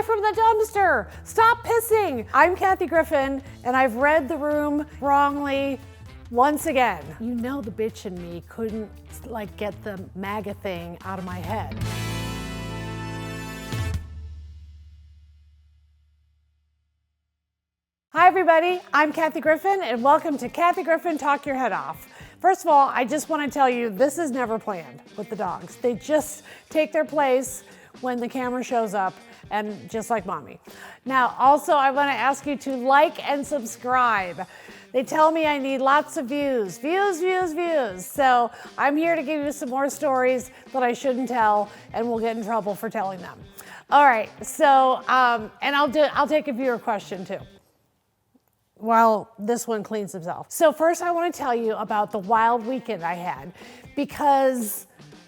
away from the dumpster. Stop pissing. I'm Kathy Griffin, and I've read the room wrongly once again. You know the bitch in me couldn't get the MAGA thing out of my head. Hi everybody, I'm Kathy Griffin, and welcome to Kathy Griffin Talk Your Head Off. First of all, I just want to tell you, this is never planned with the dogs. They just take their place when the camera shows up, and just like mommy. Now, also, I want to ask you to like and subscribe. They tell me I need lots of views. Views. So I'm here to give you some more stories that I shouldn't tell, and we'll get in trouble for telling them. All right, so, and I'll take a viewer question too, while this one cleans himself. So first I want to tell you about the wild weekend I had, because,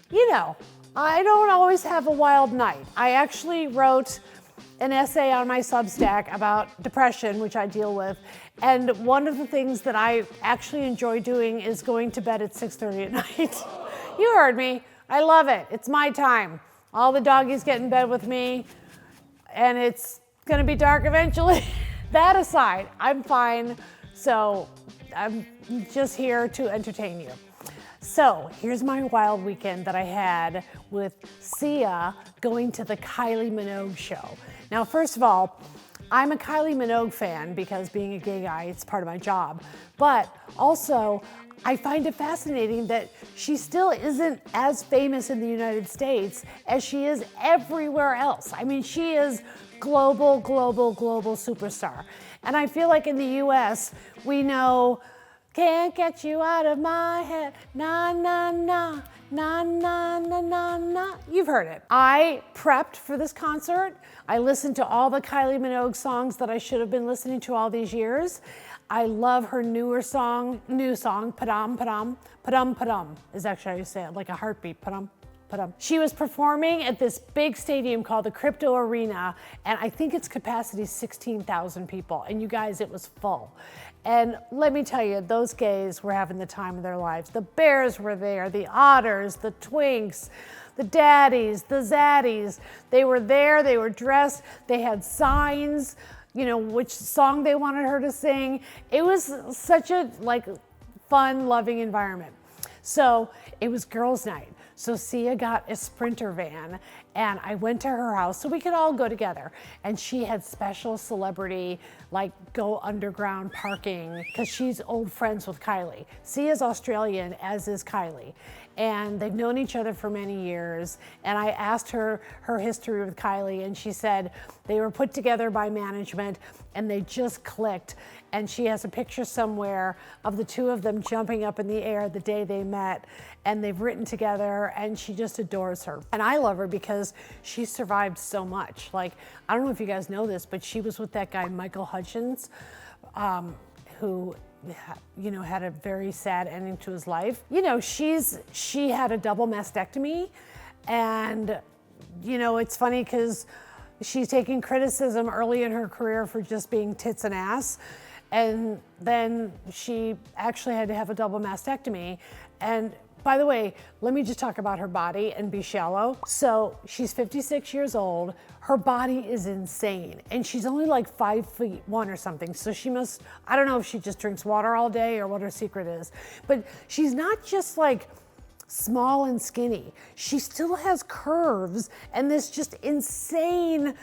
you know, I don't always have a wild night. I actually wrote an essay on my Substack about depression, which I deal with, and one of the things that I actually enjoy doing is going to bed at 6:30 at night. You heard me, I love it. It's my time. All the doggies get in bed with me, and it's gonna be dark eventually. That aside, I'm fine, so I'm just here to entertain you. So here's my wild weekend that I had with Sia going to the Kylie Minogue show. Now, first of all, I'm a Kylie Minogue fan because being a gay guy, it's part of my job. But also, I find it fascinating that she still isn't as famous in the United States as she is everywhere else. I mean, she is global superstar. And I feel like in the US, we know, can't get you out of my head, na, na, na, na, na, na, na, na. You've heard it. I prepped for this concert. I listened to all the Kylie Minogue songs that I should have been listening to all these years. I love her new song, Padam Padam. Padam Padam is actually how you say it, like a heartbeat, Padam. She was performing at this big stadium called the Crypto Arena, and I think its capacity is 16,000 people. And you guys, it was full. And let me tell you, those gays were having the time of their lives. The bears were there, the otters, the twinks, the daddies, the zaddies. They were there, they were dressed, they had signs, you know, which song they wanted her to sing. It was such a fun, loving environment. So it was girls' night. So Sia got a Sprinter van, and I went to her house so we could all go together. And she had special celebrity, go underground parking, because she's old friends with Kylie. Sia's Australian, as is Kylie. And they've known each other for many years. And I asked her her history with Kylie, and she said they were put together by management and they just clicked. And she has a picture somewhere of the two of them jumping up in the air the day they met, and they've written together, and she just adores her. And I love her because she survived so much. I don't know if you guys know this, but she was with that guy, Michael Hutchins, who had a very sad ending to his life. She had a double mastectomy, and it's funny because she's taking criticism early in her career for just being tits and ass. And then she actually had to have a double mastectomy. And by the way, let me just talk about her body and be shallow. So she's 56 years old. Her body is insane. And she's only 5'1" or something. So she must, I don't know if she just drinks water all day or what her secret is. But she's not just small and skinny. She still has curves and this just insane,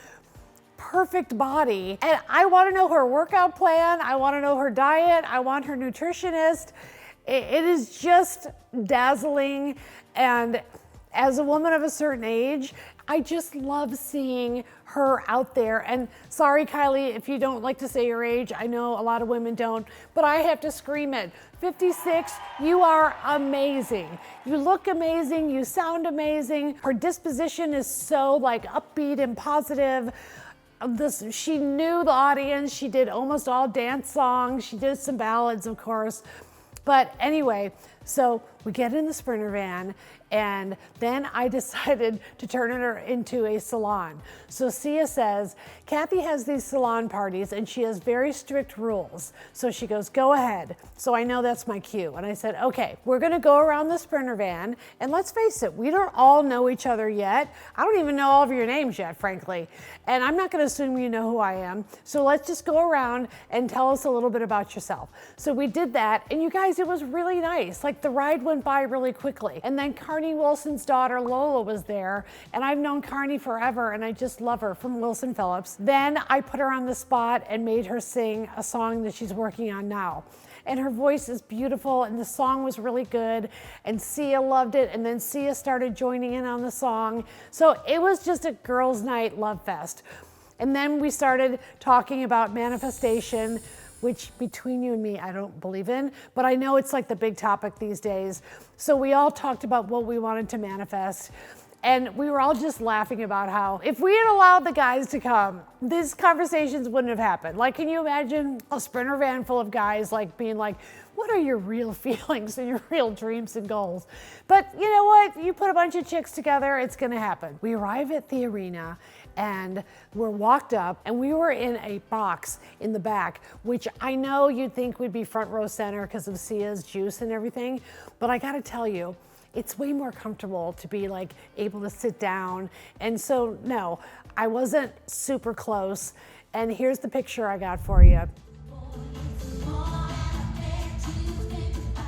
perfect body. And I want to know her workout plan. I want to know her diet. I want her nutritionist. It is just dazzling. And as a woman of a certain age, I just love seeing her out there. And sorry, Kylie, if you don't like to say your age, I know a lot of women don't, but I have to scream it. 56, you are amazing. You look amazing, you sound amazing. Her disposition is so upbeat and positive. She knew the audience. She did almost all dance songs. She did some ballads, of course. But anyway, So we get in the Sprinter van, and then I decided to turn it into a salon. So Sia says, Kathy has these salon parties and she has very strict rules. So she goes, go ahead. So I know that's my cue. And I said, okay, we're gonna go around the Sprinter van, and let's face it, we don't all know each other yet. I don't even know all of your names yet, frankly. And I'm not gonna assume you know who I am. So let's just go around and tell us a little bit about yourself. So we did that, and you guys, it was really nice. Like, the ride went by really quickly. And then Carney Wilson's daughter, Lola, was there, and I've known Carney forever, and I just love her, from Wilson Phillips. Then I put her on the spot and made her sing a song that she's working on now. And her voice is beautiful, and the song was really good, and Sia loved it, and then Sia started joining in on the song. So it was just a girls' night love fest. And then we started talking about manifestation, which between you and me, I don't believe in, but I know it's like the big topic these days. So we all talked about what we wanted to manifest. And we were all just laughing about how if we had allowed the guys to come, these conversations wouldn't have happened. Like, can you imagine a Sprinter van full of guys like being like, what are your real feelings and your real dreams and goals? But you know what? You put a bunch of chicks together, it's gonna happen. We arrive at the arena and we're walked up, and we were in a box in the back, which I know you'd think would be front row center because of Sia's juice and everything, but I gotta tell you, it's way more comfortable to be like able to sit down. And so no, I wasn't super close. And here's the picture I got for you.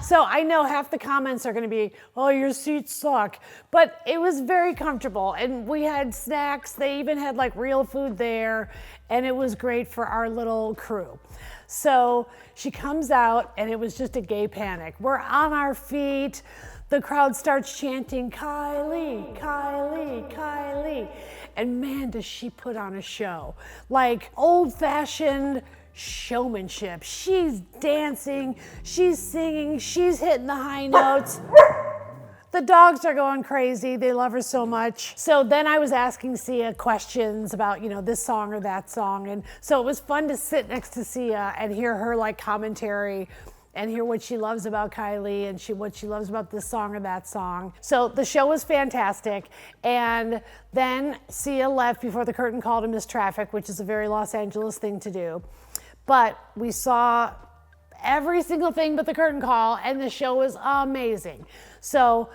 So I know half the comments are gonna be, oh, your seats suck. But it was very comfortable, and we had snacks. They even had like real food there, and it was great for our little crew. So she comes out, and it was just a gay panic. We're on our feet. The crowd starts chanting, Kylie, Kylie, Kylie. And man, does she put on a show. Like old-fashioned showmanship. She's dancing, she's singing, she's hitting the high notes. The dogs are going crazy. They love her so much. So then I was asking Sia questions about, you know, this song or that song. And so it was fun to sit next to Sia and hear her like commentary and hear what she loves about Kylie and what she loves about this song or that song. So the show was fantastic. And then Sia left before the curtain call to miss traffic, which is a very Los Angeles thing to do. But we saw every single thing but the curtain call, and the show was amazing. So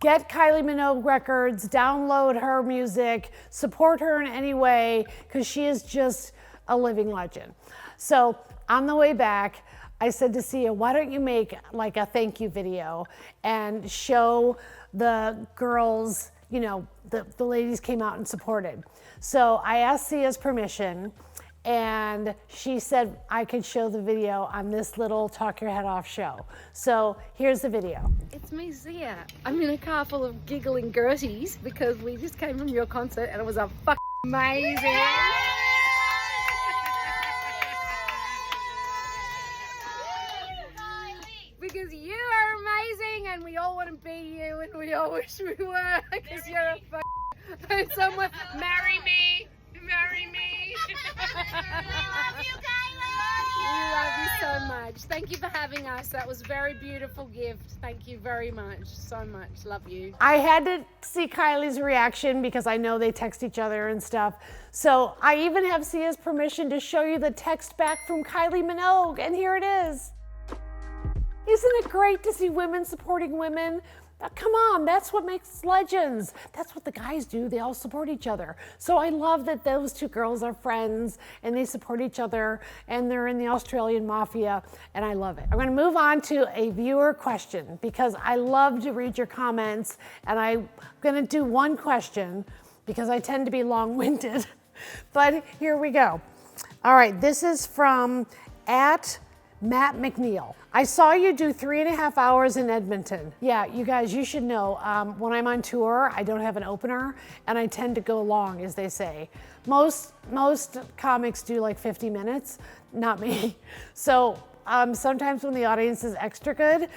get Kylie Minogue records, download her music, support her in any way, because she is just a living legend. So on the way back, I said to Sia, why don't you make like a thank you video and show the girls, you know, the ladies came out and supported. So I asked Sia's permission, and she said I could show the video on this little Talk Your Head Off show. So here's the video. It's me, Sia. I'm in a car full of giggling Gerties because we just came from your concert and it was amazing. Because you are amazing and we all want to be you and we all wish we were because you're a someone. Marry me. Marry me. love you, Kylie. We love you so much. Thank you for having us. That was a very beautiful gift. Thank you very much. So much. Love you. I had to see Kylie's reaction because I know they text each other and stuff. So I even have Sia's permission to show you the text back from Kylie Minogue, and here it is. Isn't it great to see women supporting women? Come on, that's what makes legends. That's what the guys do. They all support each other. So I love that those two girls are friends and they support each other and they're in the Australian mafia, and I love it. I'm gonna move on to a viewer question because I love to read your comments, and I'm gonna do one question because I tend to be long-winded, but here we go. All right, this is from @Matt McNeil. I saw you do 3.5 hours in Edmonton. Yeah, you guys, you should know, when I'm on tour, I don't have an opener, and I tend to go long, as they say. Most comics do like 50 minutes, not me. So sometimes when the audience is extra good,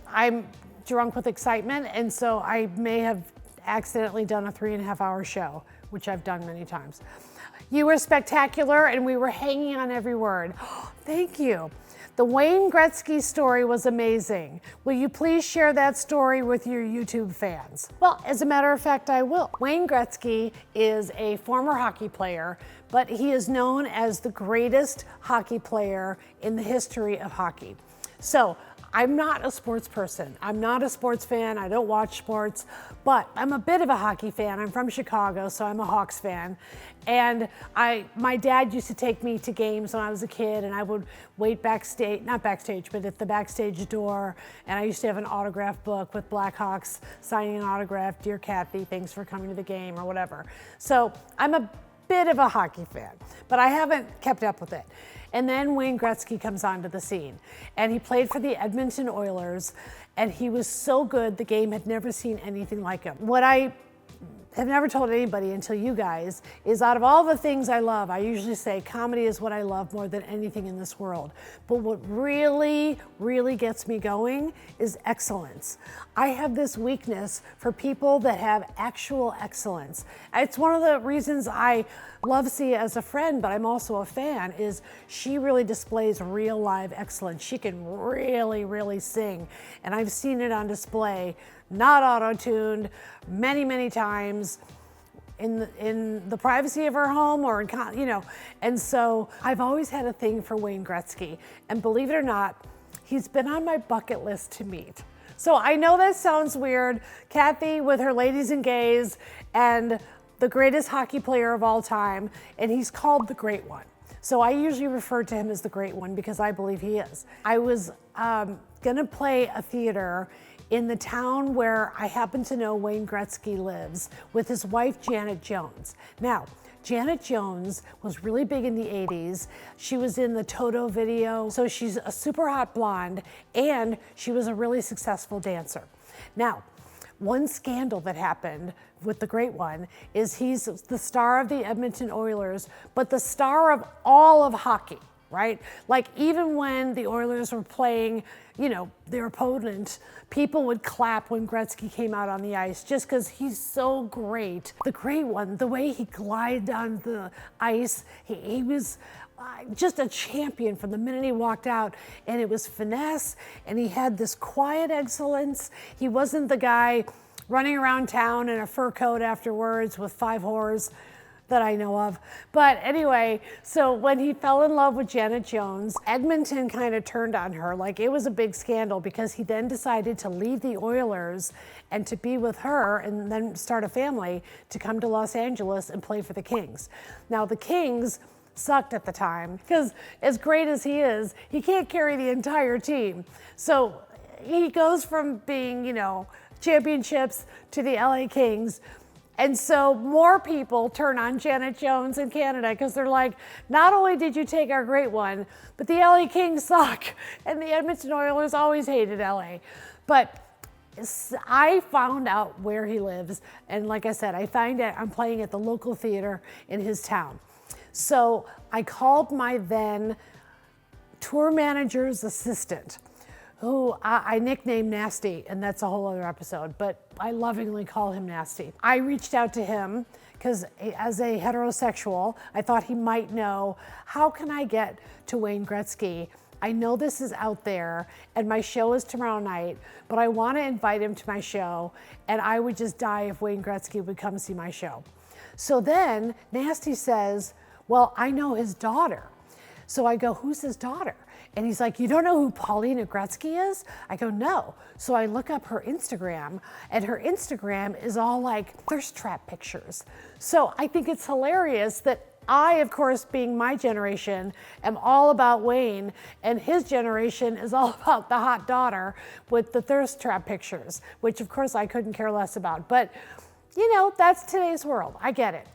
I'm drunk with excitement, and so I may have accidentally done a 3.5 hour show, which I've done many times. You were spectacular, and we were hanging on every word. Thank you. The Wayne Gretzky story was amazing. Will you please share that story with your YouTube fans? Well, as a matter of fact, I will. Wayne Gretzky is a former hockey player, but he is known as the greatest hockey player in the history of hockey. So I'm not a sports person. I'm not a sports fan. I don't watch sports, but I'm a bit of a hockey fan. I'm from Chicago, so I'm a Hawks fan. And my dad used to take me to games when I was a kid, and I would wait backstage, not backstage, but at the backstage door. And I used to have an autograph book with Blackhawks signing an autograph, "Dear Kathy, thanks for coming to the game," or whatever. So I'm a bit of a hockey fan, but I haven't kept up with it. And then Wayne Gretzky comes onto the scene, and he played for the Edmonton Oilers, and he was so good, the game had never seen anything like him. What I have never told anybody until you guys is, out of all the things I love, I usually say comedy is what I love more than anything in this world. But what really, really gets me going is excellence. I have this weakness for people that have actual excellence. It's one of the reasons I love Sia as a friend, but I'm also a fan, is she really displays real live excellence. She can really, really sing. And I've seen it on display, not auto-tuned, many, many times in the privacy of her home, or and so I've always had a thing for Wayne Gretzky. And believe it or not, he's been on my bucket list to meet. So I know that sounds weird. Kathy with her ladies and gays, and the greatest hockey player of all time, and he's called the Great One. So I usually refer to him as the Great One because I believe he is. I was gonna play a theater in the town where I happen to know Wayne Gretzky lives with his wife, Janet Jones. Now, Janet Jones was really big in the 80s. She was in the Toto video, so she's a super hot blonde, and she was a really successful dancer. Now, one scandal that happened with the Great One is he's the star of the Edmonton Oilers, but the star of all of hockey, right? Like, even when the Oilers were playing, their opponent, people would clap when Gretzky came out on the ice just because he's so great. The Great One, the way he glided on the ice, he was just a champion from the minute he walked out, and it was finesse, and he had this quiet excellence. He wasn't the guy running around town in a fur coat afterwards with 5 whores that I know of. But anyway, so when he fell in love with Janet Jones, Edmonton kind of turned on her. Like, it was a big scandal because he then decided to leave the Oilers and to be with her and then start a family to come to Los Angeles and play for the Kings. Now, the Kings sucked at the time because, as great as he is, he can't carry the entire team. So he goes from being, championships to the LA Kings. And so more people turn on Janet Jones in Canada because they're like, not only did you take our Great One, but the LA Kings suck. And the Edmonton Oilers always hated LA. But I found out where he lives. And like I said, I'm playing at the local theater in his town. So I called my then tour manager's assistant, who I nicknamed Nasty, and that's a whole other episode, but I lovingly call him Nasty. I reached out to him because, as a heterosexual, I thought he might know, how can I get to Wayne Gretzky? I know this is out there, and my show is tomorrow night, but I want to invite him to my show, and I would just die if Wayne Gretzky would come see my show. So then Nasty says, well, I know his daughter. So I go, who's his daughter? And he's like, you don't know who Paulina Gretzky is? I go, no. So I look up her Instagram, and her Instagram is all like thirst trap pictures. So I think it's hilarious that I, of course, being my generation, am all about Wayne, and his generation is all about the hot daughter with the thirst trap pictures, which of course I couldn't care less about. But, that's today's world. I get it.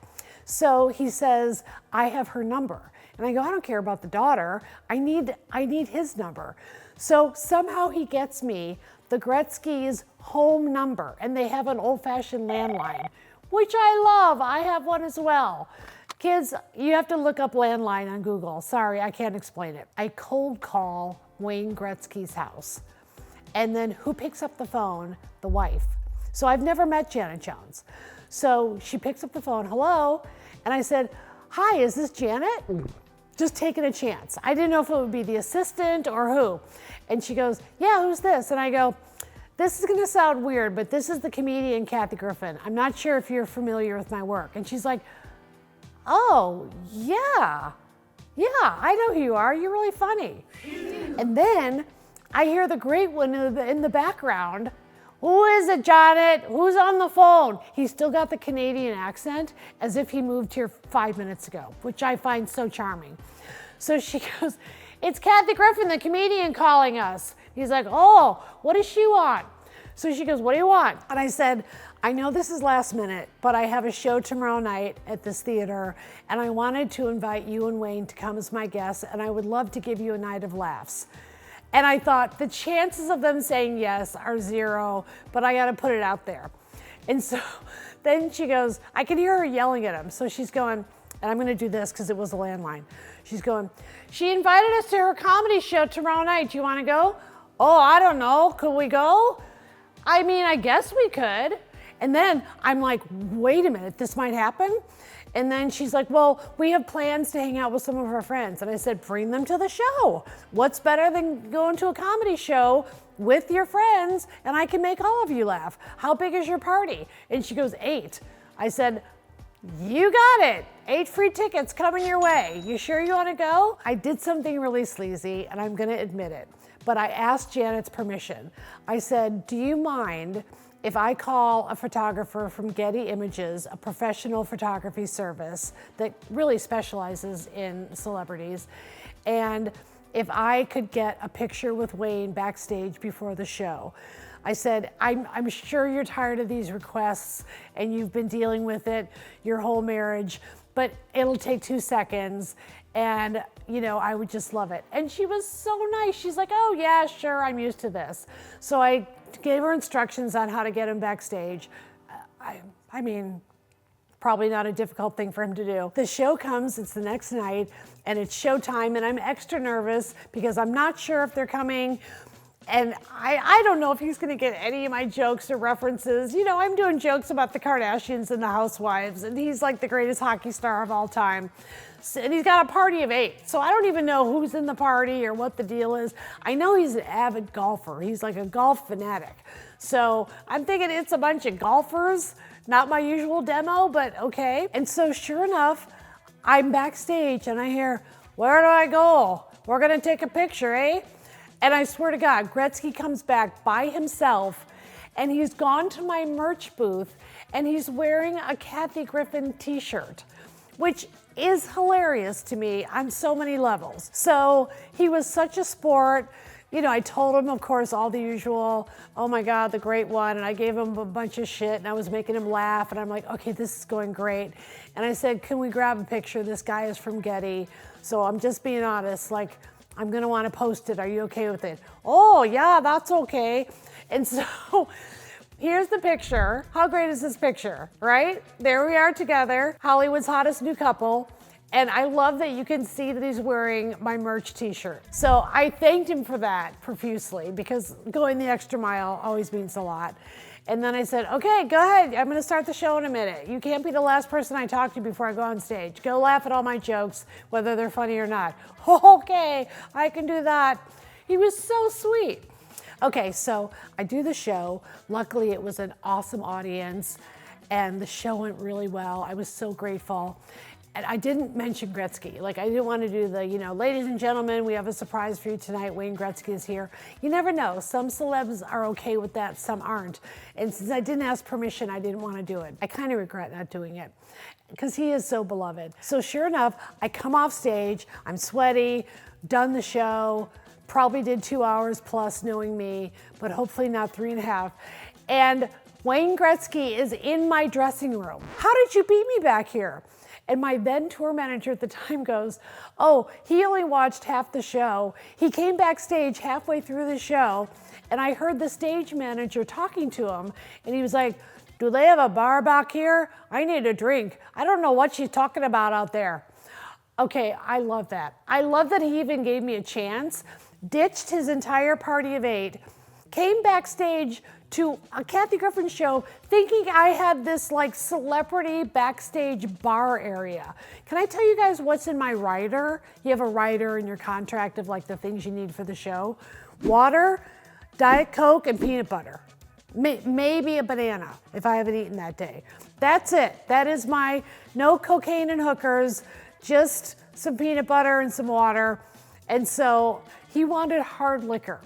So he says, I have her number. And I go, I don't care about the daughter. I need his number. So somehow he gets me the Gretzky's home number, and they have an old-fashioned landline, which I love. I have one as well. Kids, you have to look up landline on Google. Sorry, I can't explain it. I cold call Wayne Gretzky's house. And then who picks up the phone? The wife. So I've never met Janet Jones. So she picks up the phone, hello? And I said, hi, is this Janet? just taking a chance. I didn't know if it would be the assistant or who. And she goes, yeah, who's this? And I go, this is gonna sound weird, but this is the comedian Kathy Griffin. I'm not sure if you're familiar with my work. And she's like, oh, yeah, I know who you are. You're really funny. And then I hear the great one in the background. Who is it, Janet? Who's on the phone? He's still got the Canadian accent as if he moved here 5 minutes ago, which I find so charming. So she goes, it's Kathy Griffin, the comedian, calling us. He's like, oh, what does she want? So she goes, what do you want? And I said, I know this is last minute, but I have a show tomorrow night at this theater, and I wanted to invite you and Wayne to come as my guests, and I would love to give you a night of laughs. And I thought the chances of them saying yes are 0, but I got to put it out there. And so then she goes, I can hear her yelling at him. So she's going, and I'm going to do this because it was a landline. She's going, she invited us to her comedy show tomorrow night. Do you want to go? Oh, I don't know. Could we go? I mean, I guess we could. And then I'm like, wait a minute, this might happen? And then she's like, well, we have plans to hang out with some of our friends. And I said, bring them to the show. What's better than going to a comedy show with your friends and I can make all of you laugh? How big is your party? And she goes, 8. I said, you got it. 8 free tickets coming your way. You sure you want to go? I did something really sleazy and I'm going to admit it, but I asked Janet's permission. I said, do you mind if I call a photographer from Getty Images, a professional photography service that really specializes in celebrities, and if I could get a picture with Wayne backstage before the show? I said, I'm sure you're tired of these requests and you've been dealing with it your whole marriage, but it'll take 2 seconds and I would just love it. And she was so nice. She's like, oh yeah, sure, I'm used to this. So I gave her instructions on how to get him backstage. I mean, probably not a difficult thing for him to do. The show comes, it's the next night, and it's showtime, and I'm extra nervous because I'm not sure if they're coming, and I don't know if he's gonna get any of my jokes or references. I'm doing jokes about the Kardashians and the housewives, and he's like the greatest hockey star of all time. And he's got a party of 8. So I don't even know who's in the party or what the deal is. I know he's an avid golfer. He's like a golf fanatic. So I'm thinking it's a bunch of golfers, not my usual demo, but okay. And so sure enough, I'm backstage and I hear, where do I go? We're gonna take a picture, eh? And I swear to God, Gretzky comes back by himself and he's gone to my merch booth and he's wearing a Kathy Griffin t-shirt, which is hilarious to me on so many levels. So he was such a sport. I told him, of course, all the usual, oh my God, the great one. And I gave him a bunch of shit and I was making him laugh. And I'm like, okay, this is going great. And I said, can we grab a picture? This guy is from Getty. So I'm just being honest, like, I'm gonna wanna post it. Are you okay with it? Oh yeah, that's okay. And so here's the picture. How great is this picture, right? There we are together, Hollywood's hottest new couple. And I love that you can see that he's wearing my merch t-shirt. So I thanked him for that profusely because going the extra mile always means a lot. And then I said, okay, go ahead. I'm gonna start the show in a minute. You can't be the last person I talk to before I go on stage. Go laugh at all my jokes, whether they're funny or not. Okay, I can do that. He was so sweet. Okay, so I do the show. Luckily, it was an awesome audience and the show went really well. I was so grateful. And I didn't mention Gretzky. Like, I didn't want to do the, ladies and gentlemen, we have a surprise for you tonight. Wayne Gretzky is here. You never know. Some celebs are okay with that, some aren't. And since I didn't ask permission, I didn't want to do it. I kind of regret not doing it because he is so beloved. So sure enough, I come off stage, I'm sweaty, done the show, probably did 2 hours plus knowing me, but hopefully not 3.5. And Wayne Gretzky is in my dressing room. How did you beat me back here? And my then tour manager at the time goes, oh, he only watched half the show. He came backstage halfway through the show and I heard the stage manager talking to him and he was like, do they have a bar back here? I need a drink. I don't know what she's talking about out there. Okay, I love that. I love that he even gave me a chance, ditched his entire party of 8, came backstage to a Kathy Griffin show thinking I had this like celebrity backstage bar area. Can I tell you guys what's in my rider? You have a rider in your contract of like the things you need for the show. Water, Diet Coke, and peanut butter. Maybe a banana if I haven't eaten that day. That's it. That is my no cocaine and hookers, just some peanut butter and some water. And so he wanted hard liquor.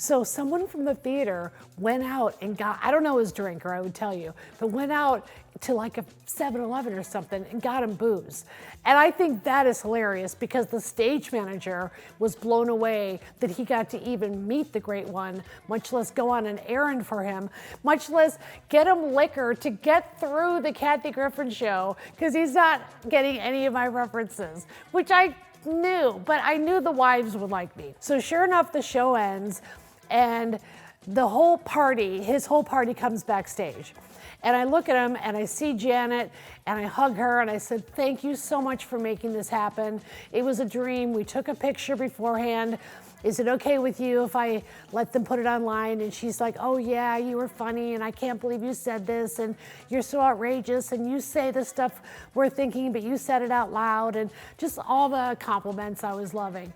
So someone from the theater went out and got, I don't know his drink or I would tell you, but went out to like a 7-Eleven or something and got him booze. And I think that is hilarious because the stage manager was blown away that he got to even meet the great one, much less go on an errand for him, much less get him liquor to get through the Kathy Griffin show because he's not getting any of my references, which I knew, but I knew the wives would like me. So sure enough, the show ends and the whole party, his whole party comes backstage. And I look at him and I see Janet and I hug her and I said, thank you so much for making this happen. It was a dream. We took a picture beforehand. Is it okay with you if I let them put it online? And she's like, oh yeah, you were funny and I can't believe you said this and you're so outrageous and you say the stuff we're thinking, but you said it out loud, and just all the compliments I was loving.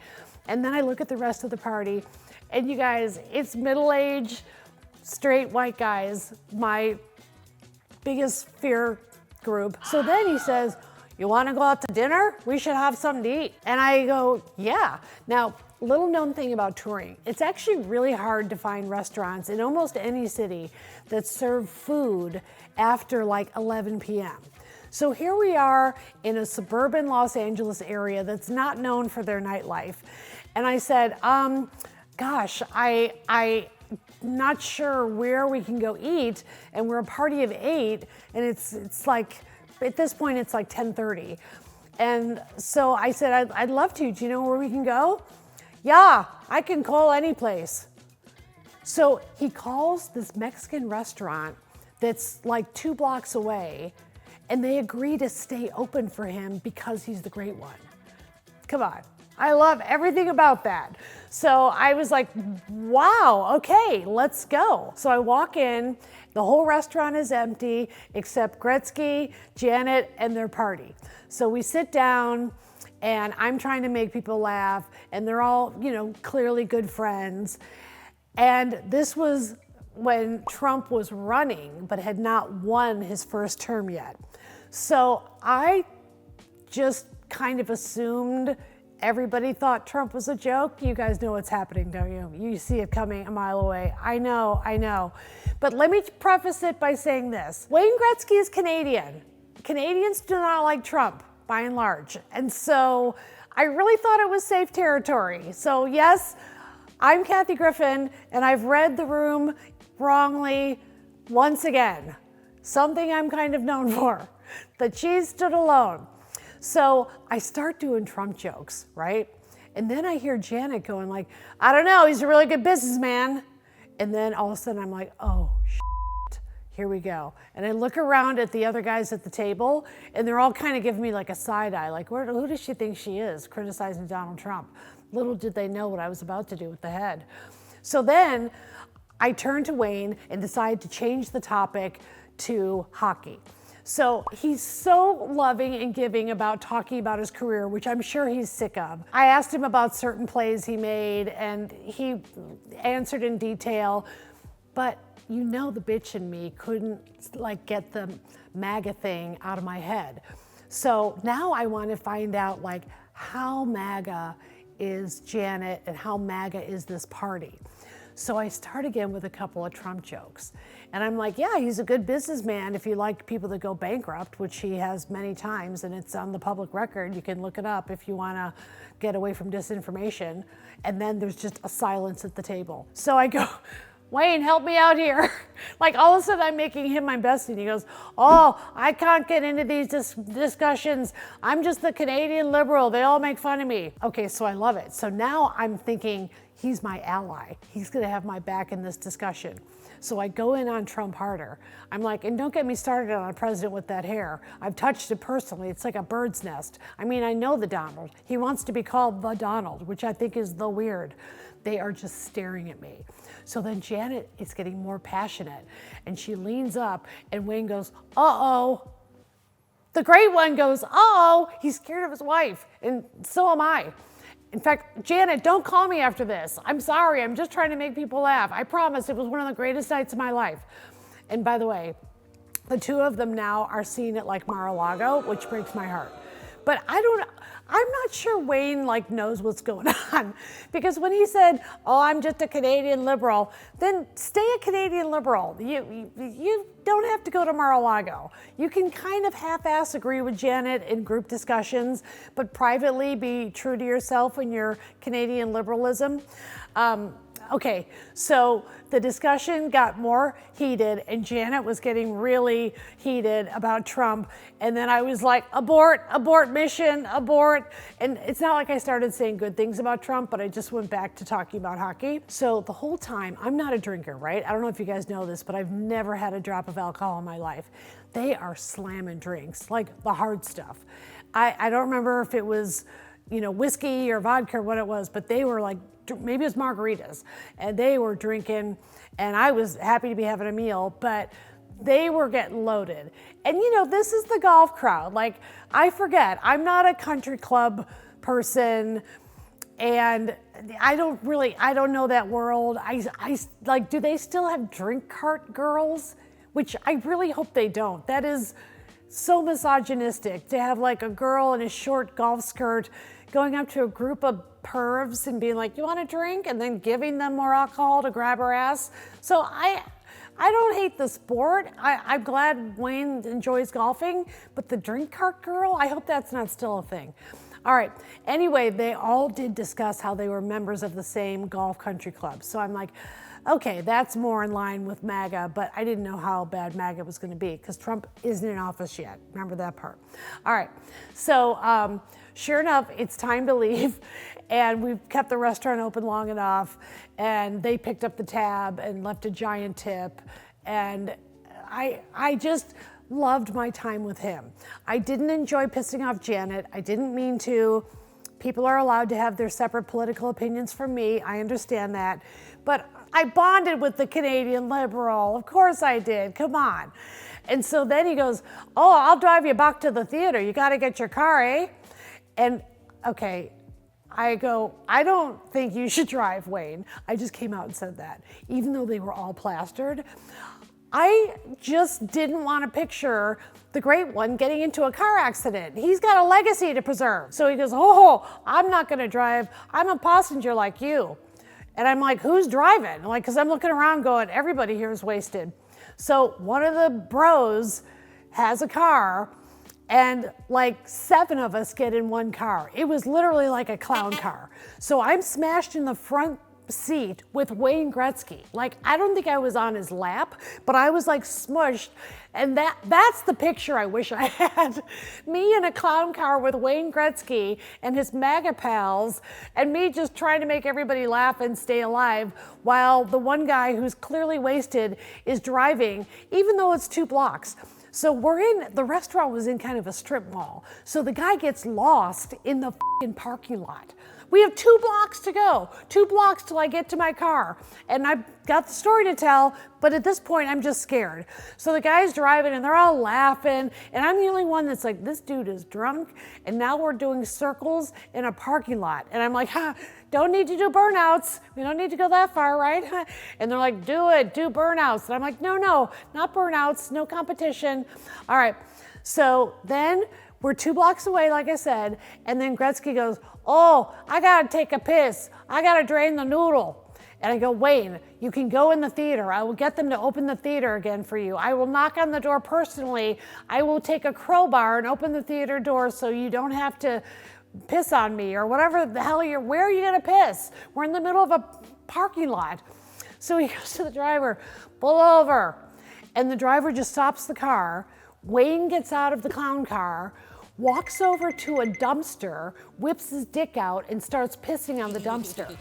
And then I look at the rest of the party and you guys, it's middle-aged, straight white guys, my biggest fear group. So then he says, you wanna go out to dinner? We should have something to eat. And I go, yeah. Now, little known thing about touring, it's actually really hard to find restaurants in almost any city that serve food after like 11 p.m. So here we are in a suburban Los Angeles area that's not known for their nightlife. And I said, gosh, I not sure where we can go eat, and we're a party of 8, and it's like, at this point it's like 10:30. And so I said, I'd love to. Do you know where we can go? Yeah, I can call any place. So he calls this Mexican restaurant that's like 2 blocks away, and they agree to stay open for him because he's the great one. Come on. I love everything about that. So I was like, wow, okay, let's go. So I walk in, the whole restaurant is empty except Gretzky, Janet, and their party. So we sit down and I'm trying to make people laugh and they're all, you know, clearly good friends. And this was when Trump was running but had not won his first term yet. So I just kind of assumed everybody thought Trump was a joke. You guys know what's happening, don't you? You see it coming a mile away. I know. But let me preface it by saying this. Wayne Gretzky is Canadian. Canadians do not like Trump, by and large. And so I really thought it was safe territory. So yes, I'm Kathy Griffin, and I've read the room wrongly once again. Something I'm kind of known for. The cheese stood alone. So I start doing Trump jokes, right? And then I hear Janet going like, I don't know, he's a really good businessman. And then all of a sudden I'm like, oh, shit, here we go. And I look around at the other guys at the table and they're all kind of giving me like a side eye, like who does she think she is, criticizing Donald Trump? Little did they know what I was about to do with the head. So then I turned to Wayne and decided to change the topic to hockey. So he's so loving and giving about talking about his career, which I'm sure he's sick of. I asked him about certain plays he made and he answered in detail, but you know the bitch in me couldn't like get the MAGA thing out of my head. So now I want to find out like how MAGA is Janet and how MAGA is this party. So I start again with a couple of Trump jokes. And I'm like, yeah, he's a good businessman if you like people that go bankrupt, which he has many times, and it's on the public record. You can look it up if you want to get away from disinformation. And then there's just a silence at the table. So I go, Wayne, help me out here. Like all of a sudden I'm making him my bestie. And he goes, oh, I can't get into these discussions. I'm just the Canadian liberal. They all make fun of me. Okay, so I love it. So now I'm thinking he's my ally. He's gonna have my back in this discussion. So I go in on Trump harder. I'm like, and don't get me started on a president with that hair. I've touched it personally. It's like a bird's nest. I mean, I know the Donald. He wants to be called the Donald, which I think is the weird. They are just staring at me. So then Janet is getting more passionate, and she leans up, and Wayne goes, uh-oh. The great one goes, uh-oh. He's scared of his wife, and so am I. In fact, Janet, don't call me after this. I'm sorry, I'm just trying to make people laugh. I promise it was one of the greatest nights of my life. And by the way, the two of them now are seen at like Mar-a-Lago, which breaks my heart. But I'm not sure Wayne knows what's going on, because when he said, oh, I'm just a Canadian liberal, then stay a Canadian liberal. You don't have to go to Mar-a-Lago. You can kind of half-ass agree with Janet in group discussions, but privately be true to yourself in your Canadian liberalism. Okay, so the discussion got more heated, and Janet was getting really heated about Trump. And then I was like, abort, abort mission, abort. And it's not like I started saying good things about Trump, but I just went back to talking about hockey. So the whole time, I'm not a drinker, right? I don't know if you guys know this, but I've never had a drop of alcohol in my life. They are slamming drinks, like the hard stuff. I don't remember if it was, whiskey or vodka or what it was, but they were like, maybe it was margaritas, and they were drinking, and I was happy to be having a meal, but they were getting loaded. And this is the golf crowd. Like, I forget, I'm not a country club person, and I don't know that world. I do they still have drink cart girls? Which I really hope they don't. That is so misogynistic to have like a girl in a short golf skirt going up to a group of pervs and being like, you want a drink? And then giving them more alcohol to grab her ass. So I don't hate the sport. I'm glad Wayne enjoys golfing, but the drink cart girl, I hope that's not still a thing. All right, anyway, they all did discuss how they were members of the same golf country club. So I'm like, okay, that's more in line with MAGA, but I didn't know how bad MAGA was gonna be because Trump isn't in office yet. Remember that part. All right, so sure enough, it's time to leave, and we've kept the restaurant open long enough, and they picked up the tab and left a giant tip, and I just loved my time with him. I didn't enjoy pissing off Janet. I didn't mean to. People are allowed to have their separate political opinions from me. I understand that. But I bonded with the Canadian liberal. Of course I did. Come on. And so then he goes, oh, I'll drive you back to the theater. You got to get your car, eh? And okay, I go, I don't think you should drive, Wayne. I just came out and said that, even though they were all plastered. I just didn't want to picture the great one getting into a car accident. He's got a legacy to preserve. So he goes, oh, I'm not going to drive. I'm a passenger like you. And I'm like, who's driving? Because I'm looking around going, everybody here is wasted. So one of the bros has a car, and like 7 of us get in one car. It was literally like a clown car. So I'm smashed in the front seat with Wayne Gretzky. Like, I don't think I was on his lap, but I was like smushed. And that's the picture I wish I had. Me in a clown car with Wayne Gretzky and his MAGA pals, and me just trying to make everybody laugh and stay alive, while the one guy who's clearly wasted is driving, even though it's 2 blocks. So the restaurant was in kind of a strip mall. So the guy gets lost in the fucking parking lot. We have 2 blocks to go, 2 blocks till I get to my car. And I've got the story to tell, but at this point, I'm just scared. So the guy's driving and they're all laughing, and I'm the only one that's like, this dude is drunk, and now we're doing circles in a parking lot. And I'm like, don't need to do burnouts. We don't need to go that far, right? And they're like, do burnouts. And I'm like, no, not burnouts, no competition. All right, so then we're 2 blocks away, like I said, and then Gretzky goes, oh, I gotta take a piss. I gotta drain the noodle. And I go, Wayne, you can go in the theater. I will get them to open the theater again for you. I will knock on the door personally. I will take a crowbar and open the theater door so you don't have to piss on me, or whatever the hell where are you gonna piss? We're in the middle of a parking lot. So he goes to the driver, pull over. And the driver just stops the car. Wayne gets out of the clown car. walks over to a dumpster, whips his dick out, and starts pissing on the dumpster.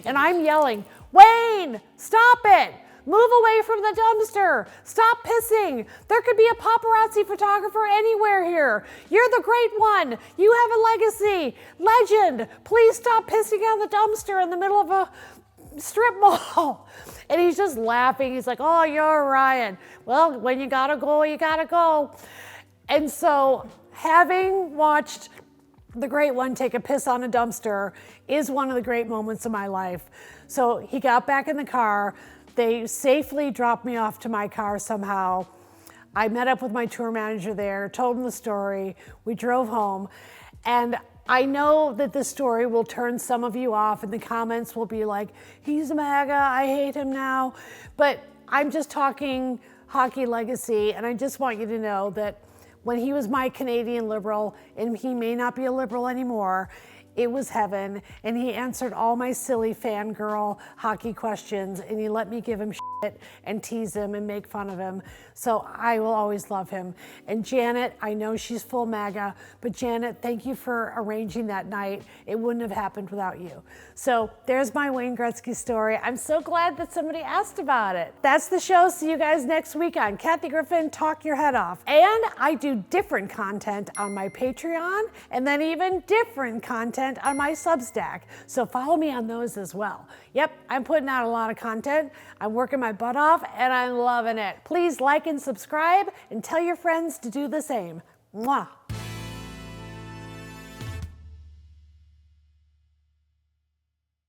And I'm yelling, Wayne, stop it! Move away from the dumpster. Stop pissing. There could be a paparazzi photographer anywhere here. You're the great one. You have a legacy. Legend. Please stop pissing on the dumpster in the middle of a strip mall. And he's just laughing. He's like, oh, you're Ryan. Well, when you gotta go, you gotta go. And so having watched the great one take a piss on a dumpster is one of the great moments of my life. So he got back in the car. They safely dropped me off to my car somehow. I met up with my tour manager there, told him the story. We drove home. And I know that this story will turn some of you off and the comments will be like, he's a MAGA, I hate him now. But I'm just talking hockey legacy, and I just want you to know that when he was my Canadian Liberal, and he may not be a Liberal anymore, it was heaven, and he answered all my silly fangirl hockey questions, and he let me give him shit and tease him and make fun of him. So I will always love him. And Janet, I know she's full MAGA, but Janet, thank you for arranging that night. It wouldn't have happened without you. So there's my Wayne Gretzky story. I'm so glad that somebody asked about it. That's the show. See you guys next week on Kathy Griffin Talk Your Head Off. And I do different content on my Patreon, and then even different content on my Substack. So follow me on those as well. Yep, I'm putting out a lot of content. I'm working my butt off and I'm loving it. Please like and subscribe and tell your friends to do the same. Mwah.